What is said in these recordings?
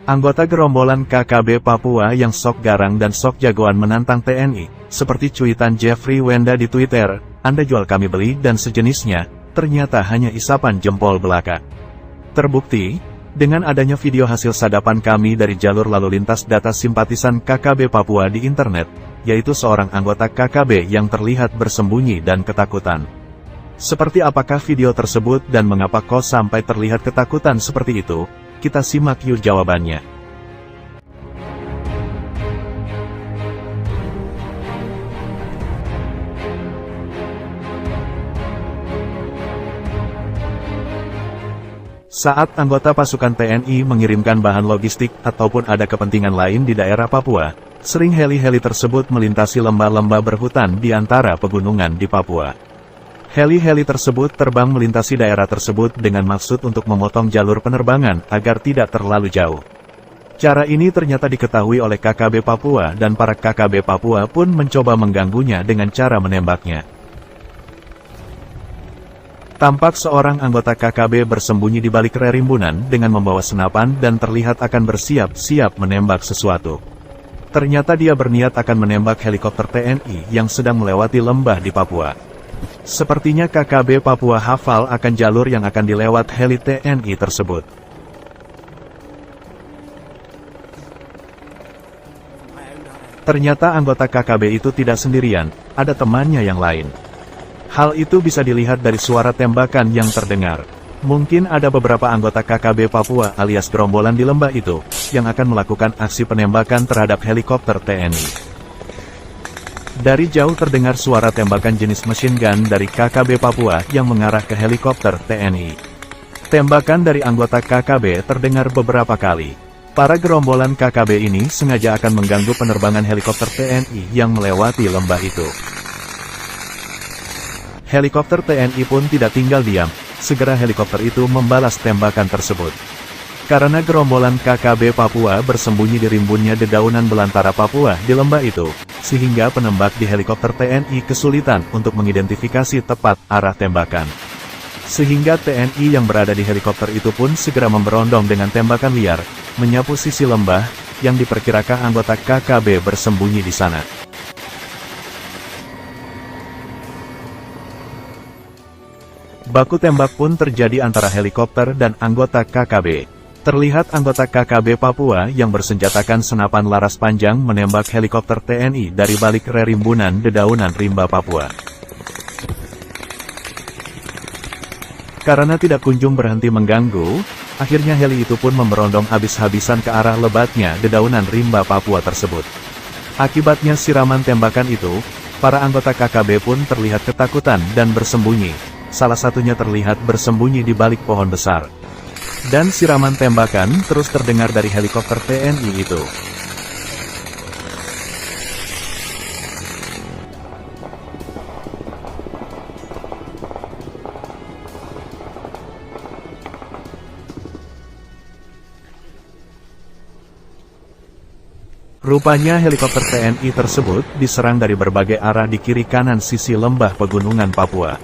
Anggota gerombolan KKB Papua yang sok garang dan sok jagoan menantang TNI, seperti cuitan Jeffrey Wenda di Twitter, "Anda jual kami beli" dan sejenisnya, ternyata hanya isapan jempol belaka. Terbukti, dengan adanya video hasil sadapan kami dari jalur lalu lintas data simpatisan KKB Papua di internet, yaitu seorang anggota KKB yang terlihat bersembunyi dan ketakutan. Seperti apakah video tersebut dan mengapa kok sampai terlihat ketakutan seperti itu? Kita simak yuk jawabannya. Saat anggota pasukan TNI mengirimkan bahan logistik ataupun ada kepentingan lain di daerah Papua, sering heli-heli tersebut melintasi lembah-lembah berhutan di antara pegunungan di Papua. Heli-heli tersebut terbang melintasi daerah tersebut dengan maksud untuk memotong jalur penerbangan agar tidak terlalu jauh. Cara ini ternyata diketahui oleh KKB Papua dan para KKB Papua pun mencoba mengganggunya dengan cara menembaknya. Tampak seorang anggota KKB bersembunyi di balik rerimbunan dengan membawa senapan dan terlihat akan bersiap-siap menembak sesuatu. Ternyata dia berniat akan menembak helikopter TNI yang sedang melewati lembah di Papua. Sepertinya KKB Papua hafal akan jalur yang akan dilewat heli TNI tersebut. Ternyata anggota KKB itu tidak sendirian, ada temannya yang lain. Hal itu bisa dilihat dari suara tembakan yang terdengar. Mungkin ada beberapa anggota KKB Papua alias gerombolan di lembah itu, yang akan melakukan aksi penembakan terhadap helikopter TNI. Dari jauh terdengar suara tembakan jenis machine gun dari KKB Papua yang mengarah ke helikopter TNI. Tembakan dari anggota KKB terdengar beberapa kali. Para gerombolan KKB ini sengaja akan mengganggu penerbangan helikopter TNI yang melewati lembah itu. Helikopter TNI pun tidak tinggal diam, segera helikopter itu membalas tembakan tersebut. Karena gerombolan KKB Papua bersembunyi di rimbunnya dedaunan belantara Papua di lembah itu, sehingga penembak di helikopter TNI kesulitan untuk mengidentifikasi tepat arah tembakan. Sehingga TNI yang berada di helikopter itu pun segera memberondong dengan tembakan liar, menyapu sisi lembah, yang diperkirakan anggota KKB bersembunyi di sana. Baku tembak pun terjadi antara helikopter dan anggota KKB. Terlihat anggota KKB Papua yang bersenjatakan senapan laras panjang menembak helikopter TNI dari balik rerimbunan dedaunan rimba Papua. Karena tidak kunjung berhenti mengganggu, akhirnya heli itu pun memberondong habis-habisan ke arah lebatnya dedaunan rimba Papua tersebut. Akibatnya siraman tembakan itu, para anggota KKB pun terlihat ketakutan dan bersembunyi. Salah satunya terlihat bersembunyi di balik pohon besar. Dan siraman tembakan terus terdengar dari helikopter TNI itu. Rupanya helikopter TNI tersebut diserang dari berbagai arah di kiri kanan sisi lembah pegunungan Papua.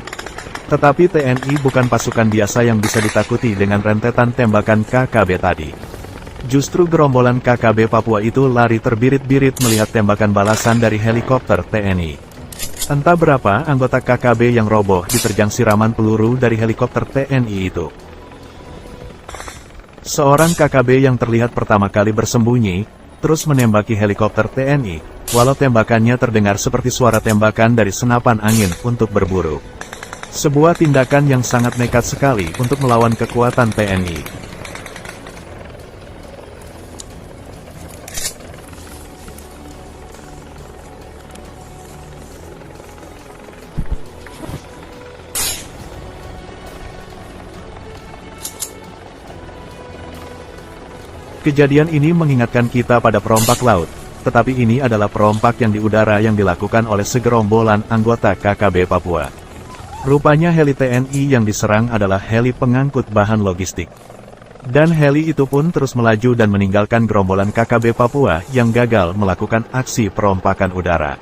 Tetapi TNI bukan pasukan biasa yang bisa ditakuti dengan rentetan tembakan KKB tadi. Justru gerombolan KKB Papua itu lari terbirit-birit melihat tembakan balasan dari helikopter TNI. Entah berapa anggota KKB yang roboh diterjang siraman peluru dari helikopter TNI itu. Seorang KKB yang terlihat pertama kali bersembunyi, terus menembaki helikopter TNI, walau tembakannya terdengar seperti suara tembakan dari senapan angin untuk berburu. Sebuah tindakan yang sangat nekat sekali untuk melawan kekuatan TNI. Kejadian ini mengingatkan kita pada perompak laut, tetapi ini adalah perompak yang di udara yang dilakukan oleh segerombolan anggota KKB Papua. Rupanya heli TNI yang diserang adalah heli pengangkut bahan logistik. Dan heli itu pun terus melaju dan meninggalkan gerombolan KKB Papua yang gagal melakukan aksi perompakan udara.